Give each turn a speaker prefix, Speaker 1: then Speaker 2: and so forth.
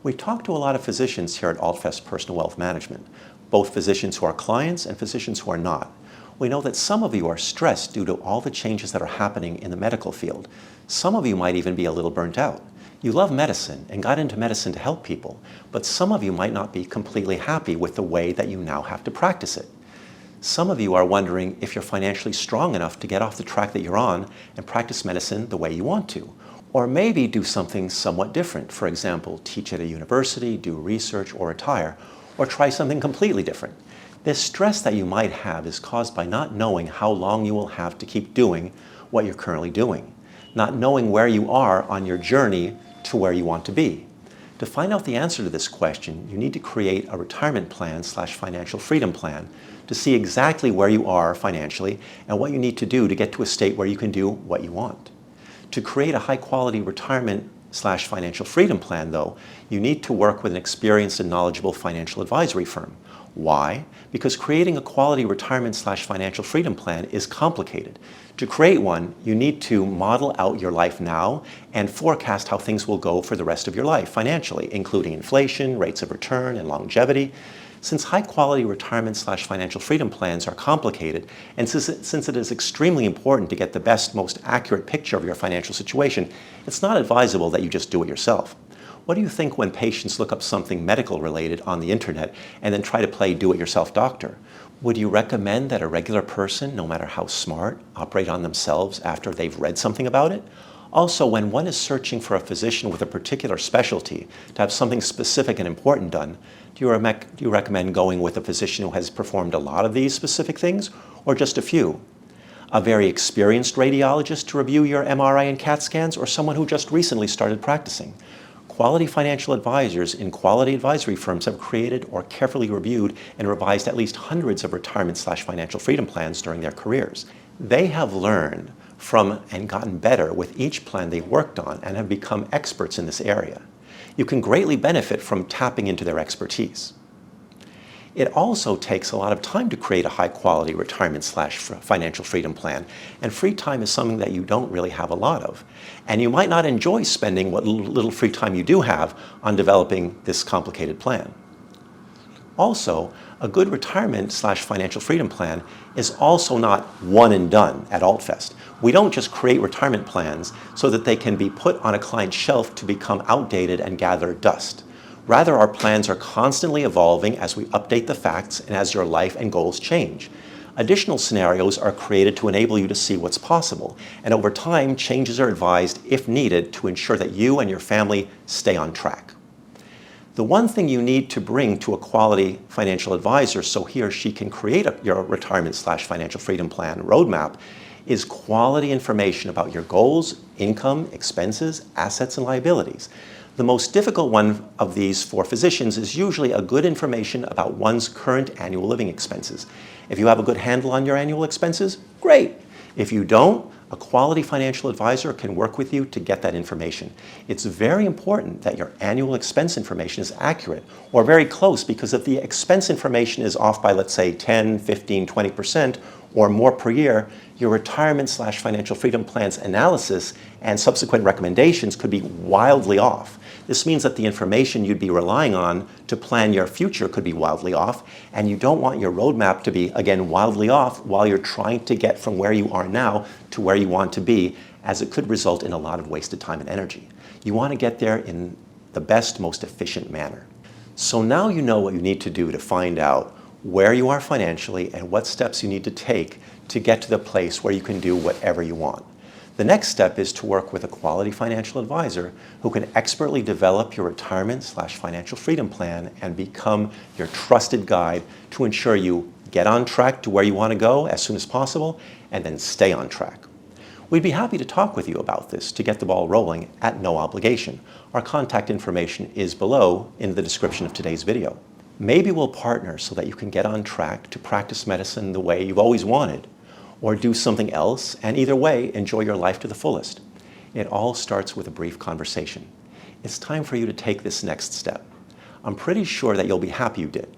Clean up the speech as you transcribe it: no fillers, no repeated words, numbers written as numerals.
Speaker 1: We talk to a lot of physicians here at Altfest Personal Wealth Management, both physicians who are clients and physicians who are not. We know that some of you are stressed due to all the changes that are happening in the medical field. Some of you might even be a little burnt out. You love medicine and got into medicine to help people, but some of you might not be completely happy with the way that you now have to practice it. Some of you are wondering if you're financially strong enough to get off the track that you're on and practice medicine the way you want to. Or maybe do something somewhat different. For example, teach at a university, do research, or retire, or try something completely different. This stress that you might have is caused by not knowing how long you will have to keep doing what you're currently doing, not knowing where you are on your journey to where you want to be. To find out the answer to this question, you need to create a retirement plan / financial freedom plan to see exactly where you are financially and what you need to do to get to a state where you can do what you want. To create a high-quality retirement / financial freedom plan, though, you need to work with an experienced and knowledgeable financial advisory firm. Why? Because creating a quality retirement / financial freedom plan is complicated. To create one, you need to model out your life now and forecast how things will go for the rest of your life financially, including inflation, rates of return, and longevity. Since high-quality retirement / financial freedom plans are complicated, and since it is extremely important to get the best, most accurate picture of your financial situation, it's not advisable that you just do it yourself. What do you think when patients look up something medical-related on the internet and then try to play do-it-yourself doctor? Would you recommend that a regular person, no matter how smart, operate on themselves after they've read something about it? Also, when one is searching for a physician with a particular specialty to have something specific and important done, do you recommend going with a physician who has performed a lot of these specific things, or just a few? A very experienced radiologist to review your MRI and CAT scans, or someone who just recently started practicing? Quality financial advisors in quality advisory firms have created or carefully reviewed and revised at least hundreds of retirement / financial freedom plans during their careers. They have learned from and gotten better with each plan they worked on and have become experts in this area. You can greatly benefit from tapping into their expertise. It also takes a lot of time to create a high-quality retirement / financial freedom plan, and free time is something that you don't really have a lot of. And you might not enjoy spending what little free time you do have on developing this complicated plan. Also, a good retirement / financial freedom plan is also not one and done at Altfest. We don't just create retirement plans so that they can be put on a client's shelf to become outdated and gather dust. Rather, our plans are constantly evolving as we update the facts and as your life and goals change. Additional scenarios are created to enable you to see what's possible, and over time, changes are advised if needed to ensure that you and your family stay on track. The one thing you need to bring to a quality financial advisor so he or she can create your retirement / financial freedom plan roadmap is quality information about your goals, income, expenses, assets, and liabilities. The most difficult one of these for physicians is usually a good information about one's current annual living expenses. If you have a good handle on your annual expenses, great. If you don't, a quality financial advisor can work with you to get that information. It's very important that your annual expense information is accurate or very close, because if the expense information is off by, let's say, 10, 15, 20% or more per year, your retirement / financial freedom plan's analysis and subsequent recommendations could be wildly off. This means that the information you'd be relying on to plan your future could be wildly off, and you don't want your roadmap to be, again, wildly off while you're trying to get from where you are now to where you want to be, as it could result in a lot of wasted time and energy. You want to get there in the best, most efficient manner. So now you know what you need to do to find out where you are financially and what steps you need to take to get to the place where you can do whatever you want. The next step is to work with a quality financial advisor who can expertly develop your retirement / financial freedom plan and become your trusted guide to ensure you get on track to where you want to go as soon as possible and then stay on track. We'd be happy to talk with you about this to get the ball rolling at no obligation. Our contact information is below in the description of today's video. Maybe we'll partner so that you can get on track to practice medicine the way you've always wanted, or do something else, and either way, enjoy your life to the fullest. It all starts with a brief conversation. It's time for you to take this next step. I'm pretty sure that you'll be happy you did.